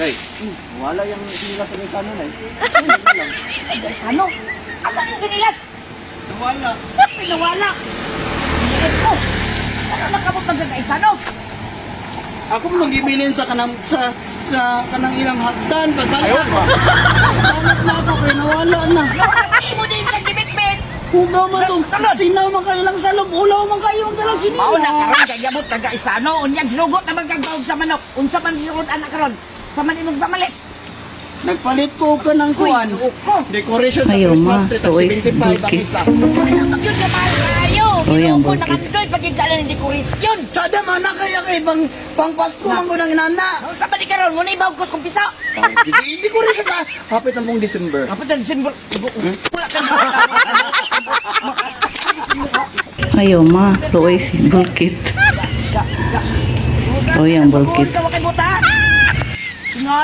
Day, wala yung sinilas sa Gaisano na eh. Ano? Asan yung sinilas? Nawala. Pinawala. Sinilas ko. Ano nakabot ng gagaisano? Ako mag-ibilin sa kanang kanang ilang hagdan, Ayaw pagdala. ba? Hanap na ako kay nawala na. Nakakati mo din sa gibit-bit. Hugaw man to, sinaw man kayo lang sa loob, ulaw man kayo ang dalag sinila. Mao na karon kay gabot gagaisano. Unyag sugot na magkagawag sa manok. Unsa man sugot anak karon? Sa man imong pamalit. Nagpalit ko ka ng kuwan. Decoration sa Ayaw, Christmas ma. tree, Tuwis, 75 ang bulky. isa. Yun na mahal kayo. Oh, yung Ginuko na bulkit. kandoy pagigala ng dekorasyon. Tsada man na kaya kay pang Pasko man ko ng inana. Unsa man ni karon? Muna ibaw ko kung piso. Decoration ka. Hapit ang pong December. Kapag ang simbol. Wala ka Ayaw, ma. Luis, bulkit. Oh, yung bulkit. Tawag kay buta. Tingal.